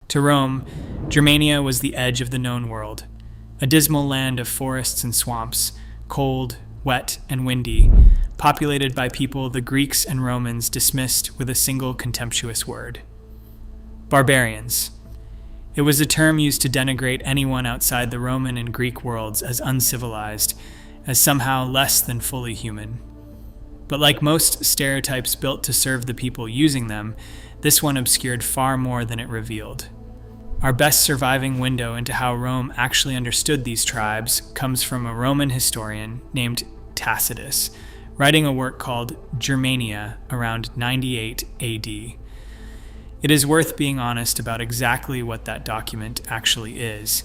To Rome, Germania was the edge of the known world, a dismal land of forests and swamps, cold, wet, and windy, populated by people the Greeks and Romans dismissed with a single contemptuous word: barbarians. It was a term used to denigrate anyone outside the Roman and Greek worlds as uncivilized, as somehow less than fully human. But like most stereotypes built to serve the people using them, this one obscured far more than it revealed. Our best surviving window into how Rome actually understood these tribes comes from a Roman historian named Tacitus, writing a work called Germania around 98 AD. It is worth being honest about exactly what that document actually is.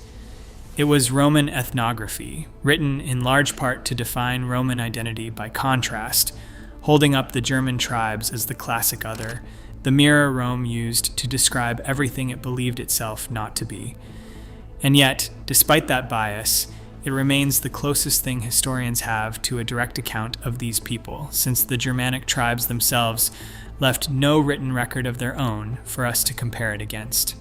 It was Roman ethnography, written in large part to define Roman identity by contrast, holding up the German tribes as the classic other, the mirror Rome used to describe everything it believed itself not to be. And yet, despite that bias, it remains the closest thing historians have to a direct account of these people, since the Germanic tribes themselves left no written record of their own for us to compare it against.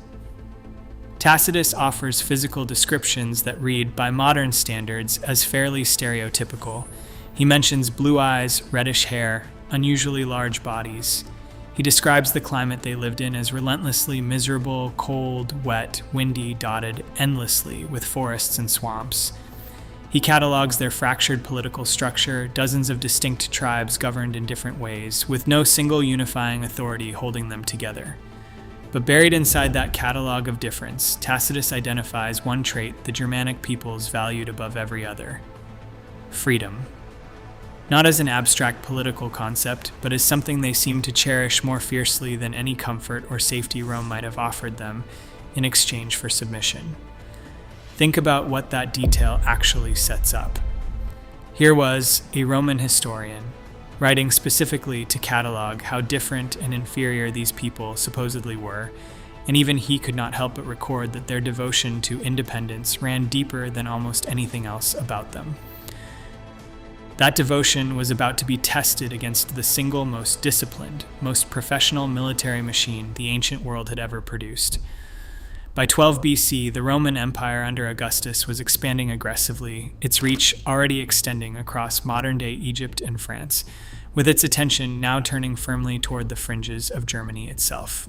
Tacitus offers physical descriptions that read, by modern standards, as fairly stereotypical. He mentions blue eyes, reddish hair, unusually large bodies. He describes the climate they lived in as relentlessly miserable, cold, wet, windy, dotted endlessly with forests and swamps. He catalogs their fractured political structure, dozens of distinct tribes governed in different ways, with no single unifying authority holding them together. But buried inside that catalog of difference, Tacitus identifies one trait the Germanic peoples valued above every other: freedom. Not as an abstract political concept, but as something they seemed to cherish more fiercely than any comfort or safety Rome might have offered them in exchange for submission. Think about what that detail actually sets up. Here was a Roman historian, writing specifically to catalog how different and inferior these people supposedly were, and even he could not help but record that their devotion to independence ran deeper than almost anything else about them. That devotion was about to be tested against the single most disciplined, most professional military machine the ancient world had ever produced. By 12 BC, the Roman Empire under Augustus was expanding aggressively, its reach already extending across modern-day Egypt and France, with its attention now turning firmly toward the fringes of Germany itself.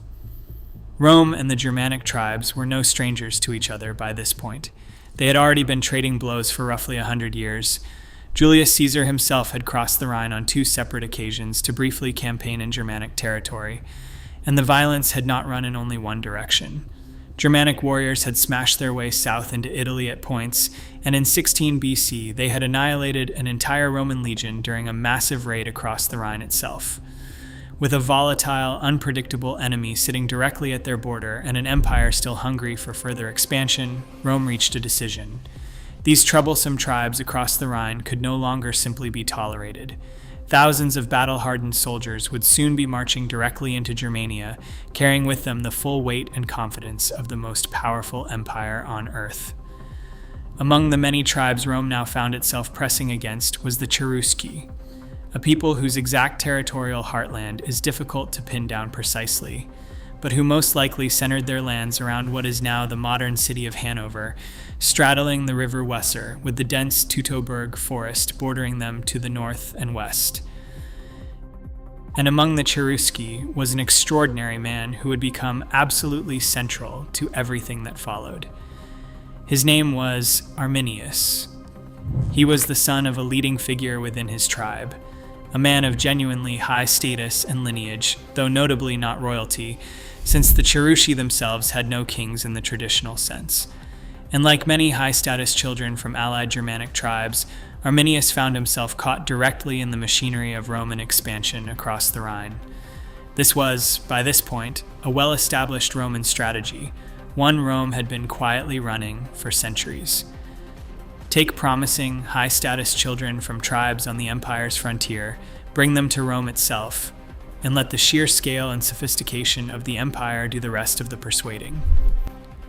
Rome and the Germanic tribes were no strangers to each other by this point. They had already been trading blows for roughly 100 years. Julius Caesar himself had crossed the Rhine on 2 separate occasions to briefly campaign in Germanic territory, and the violence had not run in only one direction. Germanic warriors had smashed their way south into Italy at points, and in 16 BC they had annihilated an entire Roman legion during a massive raid across the Rhine itself. With a volatile, unpredictable enemy sitting directly at their border and an empire still hungry for further expansion, Rome reached a decision. These troublesome tribes across the Rhine could no longer simply be tolerated. Thousands of battle-hardened soldiers would soon be marching directly into Germania, carrying with them the full weight and confidence of the most powerful empire on earth. Among the many tribes Rome now found itself pressing against was the Cherusci, a people whose exact territorial heartland is difficult to pin down precisely, but who most likely centered their lands around what is now the modern city of Hanover, straddling the river Weser, with the dense Teutoburg forest bordering them to the north and west. And among the Cherusci was an extraordinary man who would become absolutely central to everything that followed. His name was Arminius. He was the son of a leading figure within his tribe, a man of genuinely high status and lineage, though notably not royalty, since the Cherusci themselves had no kings in the traditional sense. And like many high-status children from allied Germanic tribes, Arminius found himself caught directly in the machinery of Roman expansion across the Rhine. This was, by this point, a well-established Roman strategy, one Rome had been quietly running for centuries. Take promising, high-status children from tribes on the empire's frontier, bring them to Rome itself, and let the sheer scale and sophistication of the empire do the rest of the persuading.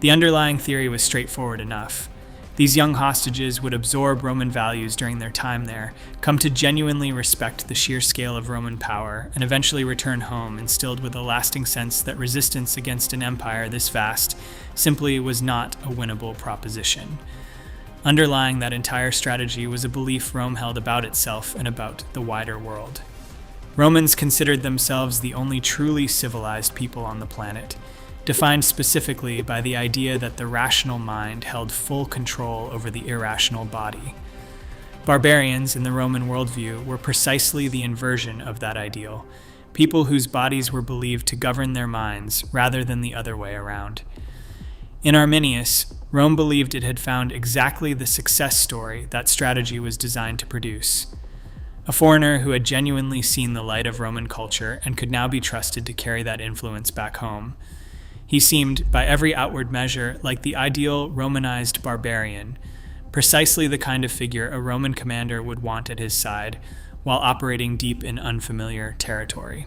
The underlying theory was straightforward enough. These young hostages would absorb Roman values during their time there, come to genuinely respect the sheer scale of Roman power, and eventually return home instilled with a lasting sense that resistance against an empire this vast simply was not a winnable proposition. Underlying that entire strategy was a belief Rome held about itself and about the wider world. Romans considered themselves the only truly civilized people on the planet, defined specifically by the idea that the rational mind held full control over the irrational body. Barbarians in the Roman worldview were precisely the inversion of that ideal, people whose bodies were believed to govern their minds rather than the other way around. In Arminius, Rome believed it had found exactly the success story that strategy was designed to produce. A foreigner who had genuinely seen the light of Roman culture and could now be trusted to carry that influence back home. He seemed, by every outward measure, like the ideal Romanized barbarian, precisely the kind of figure a Roman commander would want at his side, while operating deep in unfamiliar territory.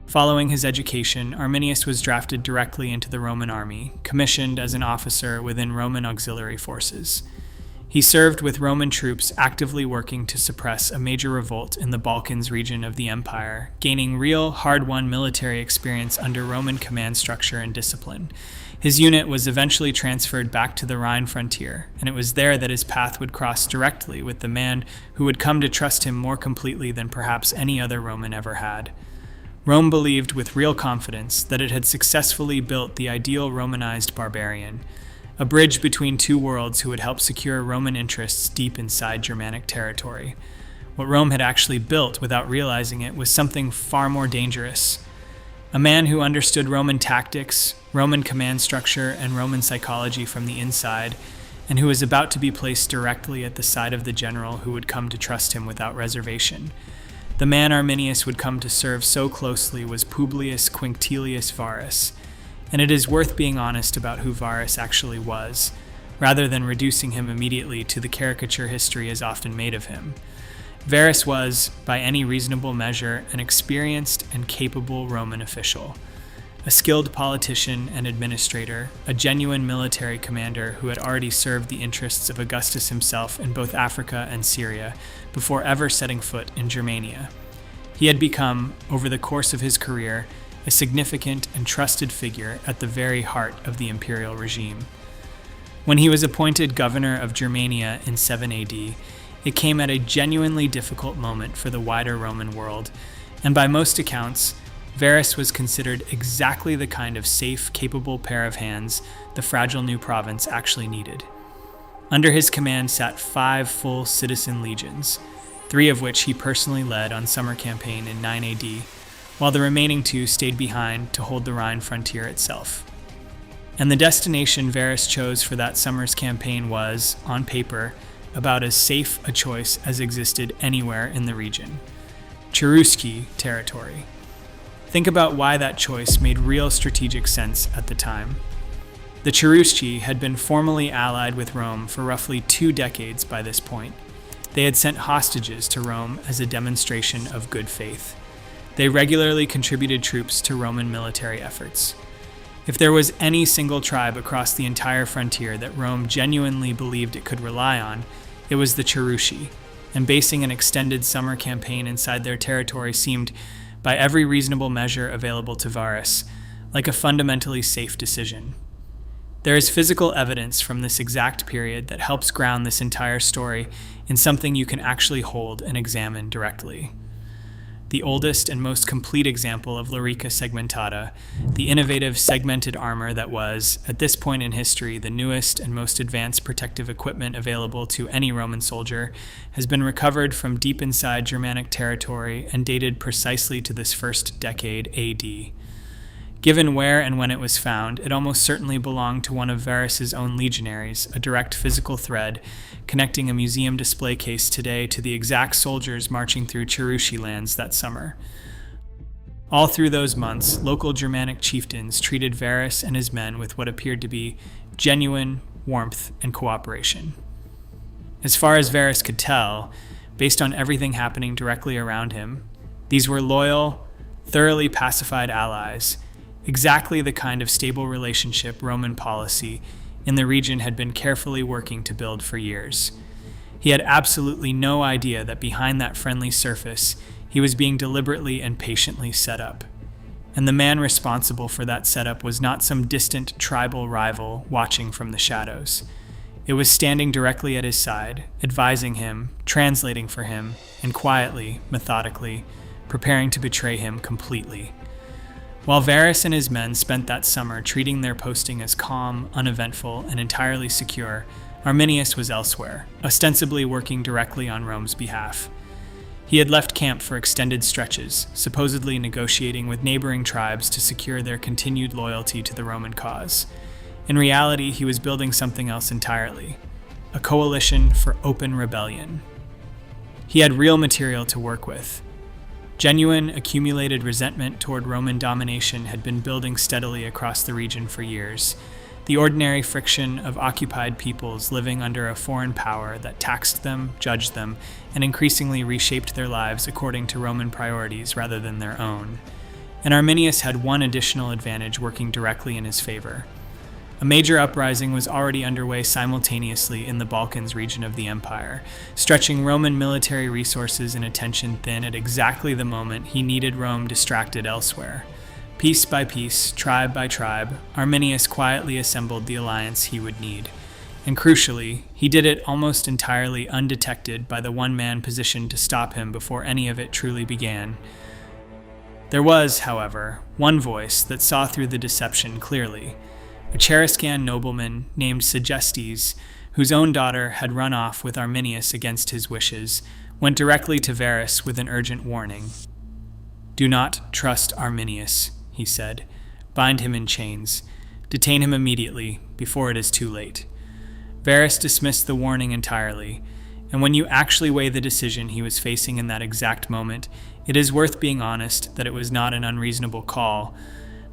Following his education, Arminius was drafted directly into the Roman army, commissioned as an officer within Roman auxiliary forces. He served with Roman troops actively working to suppress a major revolt in the Balkans region of the empire, gaining real, hard-won military experience under Roman command structure and discipline. His unit was eventually transferred back to the Rhine frontier, and it was there that his path would cross directly with the man who would come to trust him more completely than perhaps any other Roman ever had. Rome believed with real confidence that it had successfully built the ideal Romanized barbarian, a bridge between two worlds who would help secure Roman interests deep inside Germanic territory. What Rome had actually built without realizing it was something far more dangerous. A man who understood Roman tactics, Roman command structure, and Roman psychology from the inside, and who was about to be placed directly at the side of the general who would come to trust him without reservation. The man Arminius would come to serve so closely was Publius Quinctilius Varus, and it is worth being honest about who Varus actually was, rather than reducing him immediately to the caricature history is often made of him. Varus was, by any reasonable measure, an experienced and capable Roman official, a skilled politician and administrator, a genuine military commander who had already served the interests of Augustus himself in both Africa and Syria before ever setting foot in Germania. He had become, over the course of his career, a significant and trusted figure at the very heart of the imperial regime. When he was appointed governor of Germania in 7 AD, it came at a genuinely difficult moment for the wider Roman world, and by most accounts, Varus was considered exactly the kind of safe, capable pair of hands the fragile new province actually needed. Under his command sat 5 full citizen legions, 3 of which he personally led on summer campaign in 9 AD, while the remaining 2 stayed behind to hold the Rhine frontier itself. And the destination Varus chose for that summer's campaign was, on paper, about as safe a choice as existed anywhere in the region: Cheruscan territory. Think about why that choice made real strategic sense at the time. The Cherusci had been formally allied with Rome for roughly 2 decades by this point. They had sent hostages to Rome as a demonstration of good faith. They regularly contributed troops to Roman military efforts. If there was any single tribe across the entire frontier that Rome genuinely believed it could rely on, it was the Cherusci, and basing an extended summer campaign inside their territory seemed, by every reasonable measure available to Varus, like a fundamentally safe decision. There is physical evidence from this exact period that helps ground this entire story in something you can actually hold and examine directly. The oldest and most complete example of Lorica segmentata, the innovative segmented armor that was, at this point in history, the newest and most advanced protective equipment available to any Roman soldier, has been recovered from deep inside Germanic territory and dated precisely to this first decade AD. Given where and when it was found, it almost certainly belonged to one of Varus's own legionaries, a direct physical thread connecting a museum display case today to the exact soldiers marching through Cherusci lands that summer. All through those months, local Germanic chieftains treated Varus and his men with what appeared to be genuine warmth and cooperation. As far as Varus could tell, based on everything happening directly around him, these were loyal, thoroughly pacified allies, exactly the kind of stable relationship Roman policy, in the region had been carefully working to build for years. He had absolutely no idea that behind that friendly surface, he was being deliberately and patiently set up. And the man responsible for that setup was not some distant tribal rival watching from the shadows. It was standing directly at his side, advising him, translating for him, and quietly, methodically, preparing to betray him completely. While Varus and his men spent that summer treating their posting as calm, uneventful, and entirely secure, Arminius was elsewhere, ostensibly working directly on Rome's behalf. He had left camp for extended stretches, supposedly negotiating with neighboring tribes to secure their continued loyalty to the Roman cause. In reality, he was building something else entirely, a coalition for open rebellion. He had real material to work with. Genuine, accumulated resentment toward Roman domination had been building steadily across the region for years. The ordinary friction of occupied peoples living under a foreign power that taxed them, judged them, and increasingly reshaped their lives according to Roman priorities rather than their own. And Arminius had one additional advantage working directly in his favor. A major uprising was already underway simultaneously in the Balkans region of the empire, stretching Roman military resources and attention thin at exactly the moment he needed Rome distracted elsewhere. Piece by piece, tribe by tribe, Arminius quietly assembled the alliance he would need. And crucially, he did it almost entirely undetected by the one man positioned to stop him before any of it truly began. There was, however, one voice that saw through the deception clearly. A Cheruscan nobleman named Segestes, whose own daughter had run off with Arminius against his wishes, went directly to Varus with an urgent warning. "Do not trust Arminius," he said. "Bind him in chains. Detain him immediately, before it is too late." Varus dismissed the warning entirely, and when you actually weigh the decision he was facing in that exact moment, it is worth being honest that it was not an unreasonable call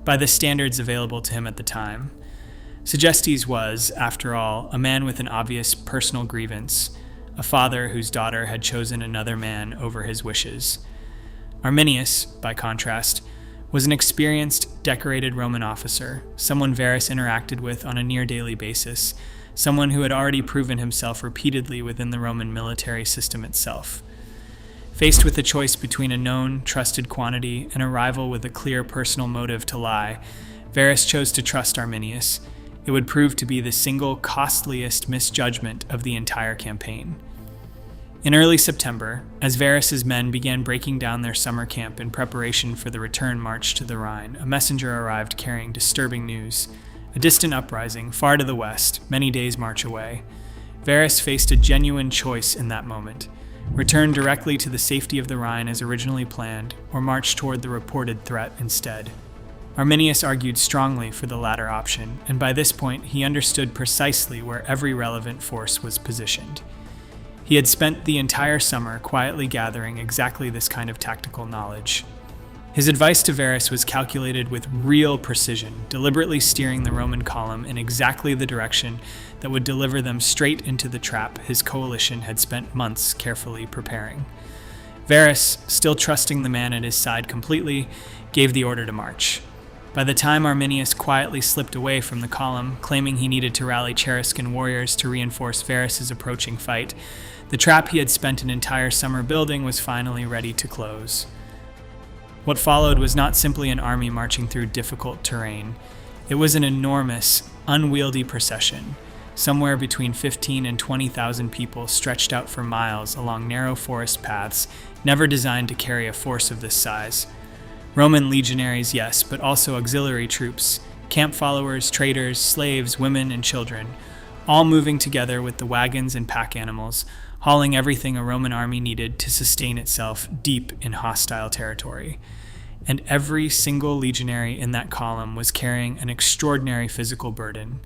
by the standards available to him at the time. Segestes was, after all, a man with an obvious personal grievance, a father whose daughter had chosen another man over his wishes. Arminius, by contrast, was an experienced, decorated Roman officer, someone Varus interacted with on a near-daily basis, someone who had already proven himself repeatedly within the Roman military system itself. Faced with the choice between a known, trusted quantity and a rival with a clear personal motive to lie, Varus chose to trust Arminius. It would prove to be the single costliest misjudgment of the entire campaign. In early September, as Varus's men began breaking down their summer camp in preparation for the return march to the Rhine, a messenger arrived carrying disturbing news. A distant uprising, far to the west, many days' march away. Varus faced a genuine choice in that moment: return directly to the safety of the Rhine as originally planned, or march toward the reported threat instead. Arminius argued strongly for the latter option, and by this point he understood precisely where every relevant force was positioned. He had spent the entire summer quietly gathering exactly this kind of tactical knowledge. His advice to Varus was calculated with real precision, deliberately steering the Roman column in exactly the direction that would deliver them straight into the trap his coalition had spent months carefully preparing. Varus, still trusting the man at his side completely, gave the order to march. By the time Arminius quietly slipped away from the column, claiming he needed to rally Cheruscan warriors to reinforce Varus's approaching fight, the trap he had spent an entire summer building was finally ready to close. What followed was not simply an army marching through difficult terrain. It was an enormous, unwieldy procession, somewhere between 15 and 20,000 people stretched out for miles along narrow forest paths, never designed to carry a force of this size. Roman legionaries, yes, but also auxiliary troops, camp followers, traders, slaves, women, and children, all moving together with the wagons and pack animals, hauling everything a Roman army needed to sustain itself deep in hostile territory. And every single legionary in that column was carrying an extraordinary physical burden.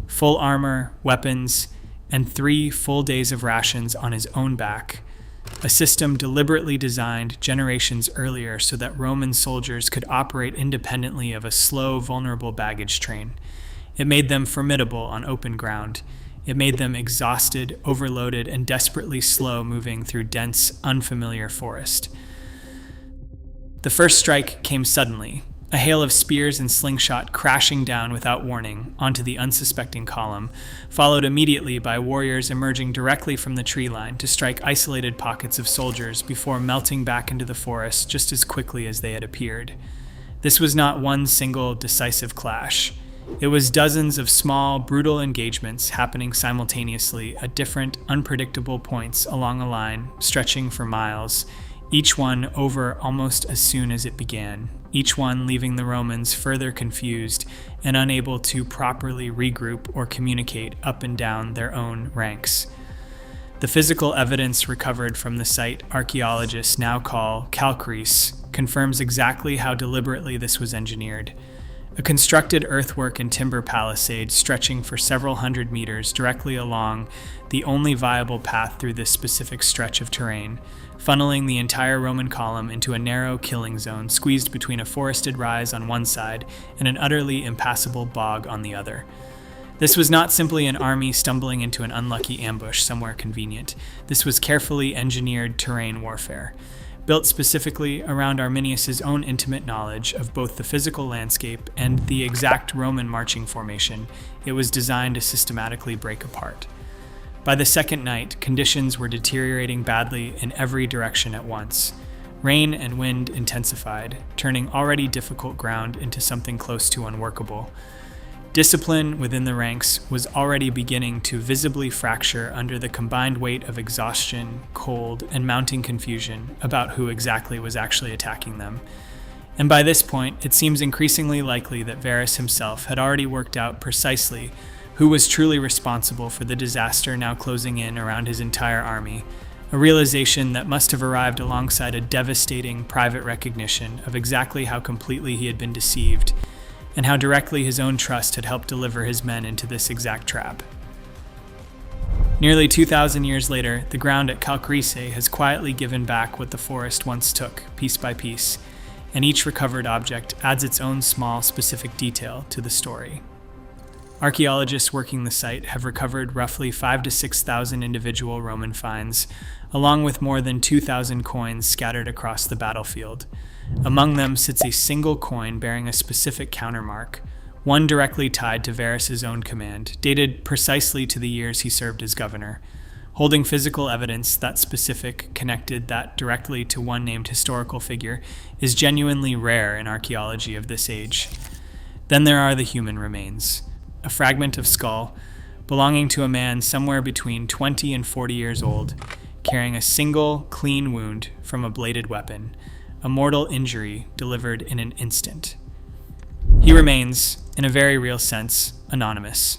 Full armor, weapons, and 3 full days of rations on his own back, a system deliberately designed generations earlier so that Roman soldiers could operate independently of a slow, vulnerable baggage train. It made them formidable on open ground. It made them exhausted, overloaded, and desperately slow moving through dense, unfamiliar forest. The first strike came suddenly, A hail of spears and slingshot crashing down without warning onto the unsuspecting column, followed immediately by warriors emerging directly from the tree line to strike isolated pockets of soldiers before melting back into the forest just as quickly as they had appeared. This was not one single decisive clash. It was dozens of small, brutal engagements happening simultaneously at different, unpredictable points along a line stretching for miles, each one over almost as soon as it began, each one leaving the Romans further confused and unable to properly regroup or communicate up and down their own ranks. The physical evidence recovered from the site archaeologists now call Kalkriese confirms exactly how deliberately this was engineered. A constructed earthwork and timber palisade stretching for several hundred meters directly along the only viable path through this specific stretch of terrain, funneling the entire Roman column into a narrow killing zone squeezed between a forested rise on one side and an utterly impassable bog on the other. This was not simply an army stumbling into an unlucky ambush somewhere convenient. This was carefully engineered terrain warfare. Built specifically around Arminius' own intimate knowledge of both the physical landscape and the exact Roman marching formation, it was designed to systematically break apart. By the second night, conditions were deteriorating badly in every direction at once. Rain and wind intensified, turning already difficult ground into something close to unworkable. Discipline within the ranks was already beginning to visibly fracture under the combined weight of exhaustion, cold, and mounting confusion about who exactly was actually attacking them. And by this point, it seems increasingly likely that Varus himself had already worked out precisely who was truly responsible for the disaster now closing in around his entire army, a realization that must have arrived alongside a devastating private recognition of exactly how completely he had been deceived and how directly his own trust had helped deliver his men into this exact trap. Nearly 2,000 years later, the ground at Kalkriese has quietly given back what the forest once took, piece by piece, and each recovered object adds its own small, specific detail to the story. Archaeologists working the site have recovered roughly 5,000 to 6,000 individual Roman finds, along with more than 2,000 coins scattered across the battlefield. Among them sits a single coin bearing a specific countermark, one directly tied to Varus's own command, dated precisely to the years he served as governor. Holding physical evidence that specific connected that directly to one named historical figure is genuinely rare in archaeology of this age. Then there are the human remains. A fragment of skull belonging to a man somewhere between 20 and 40 years old, carrying a single, clean wound from a bladed weapon, a mortal injury delivered in an instant. He remains, in a very real sense, anonymous.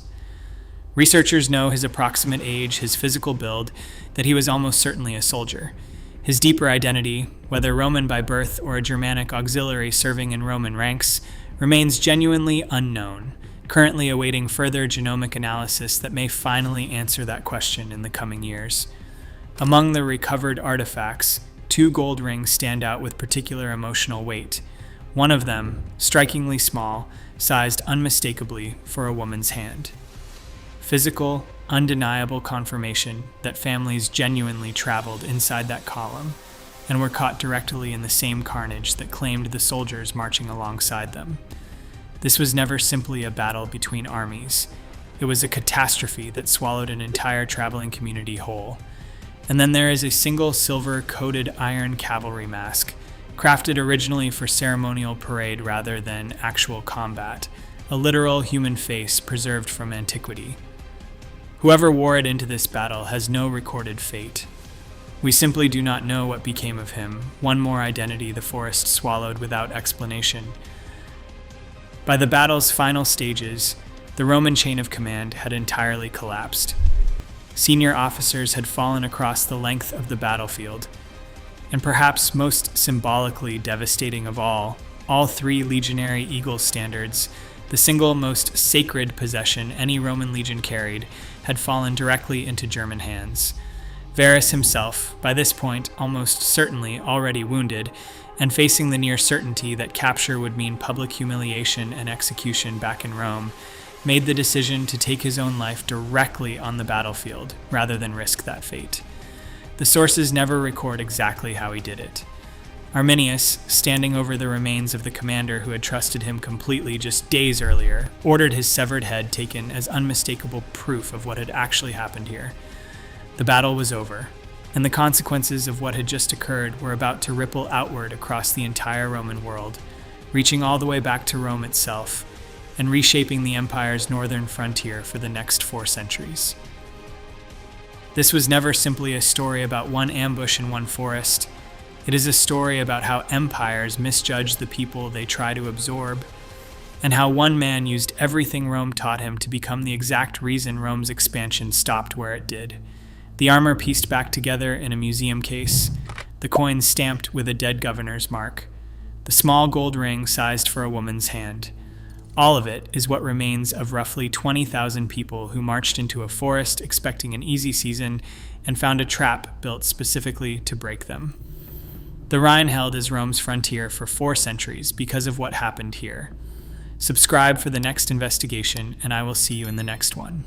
Researchers know his approximate age, his physical build, that he was almost certainly a soldier. His deeper identity, whether Roman by birth or a Germanic auxiliary serving in Roman ranks, remains genuinely unknown, currently awaiting further genomic analysis that may finally answer that question in the coming years. Among the recovered artifacts, 2 gold rings stand out with particular emotional weight. One of them, strikingly small, sized unmistakably for a woman's hand. Physical, undeniable confirmation that families genuinely traveled inside that column and were caught directly in the same carnage that claimed the soldiers marching alongside them. This was never simply a battle between armies. It was a catastrophe that swallowed an entire traveling community whole. And then there is a single silver-coated iron cavalry mask, crafted originally for ceremonial parade rather than actual combat, a literal human face preserved from antiquity. Whoever wore it into this battle has no recorded fate. We simply do not know what became of him, one more identity the forest swallowed without explanation. By the battle's final stages, the Roman chain of command had entirely collapsed. Senior officers had fallen across the length of the battlefield, and perhaps most symbolically devastating of all 3 legionary eagle standards, the single most sacred possession any Roman legion carried, had fallen directly into German hands. Varus himself, by this point almost certainly already wounded, and facing the near certainty that capture would mean public humiliation and execution back in Rome, made the decision to take his own life directly on the battlefield rather than risk that fate. The sources never record exactly how he did it. Arminius, standing over the remains of the commander who had trusted him completely just days earlier, ordered his severed head taken as unmistakable proof of what had actually happened here. The battle was over, and the consequences of what had just occurred were about to ripple outward across the entire Roman world, reaching all the way back to Rome itself, and reshaping the empire's northern frontier for the next 4 centuries. This was never simply a story about one ambush in one forest. It is a story about how empires misjudge the people they try to absorb, and how one man used everything Rome taught him to become the exact reason Rome's expansion stopped where it did. The armor pieced back together in a museum case, the coin stamped with a dead governor's mark, the small gold ring sized for a woman's hand. All of it is what remains of roughly 20,000 people who marched into a forest expecting an easy season and found a trap built specifically to break them. The Rhine held as Rome's frontier for 4 centuries because of what happened here. Subscribe for the next investigation, and I will see you in the next one.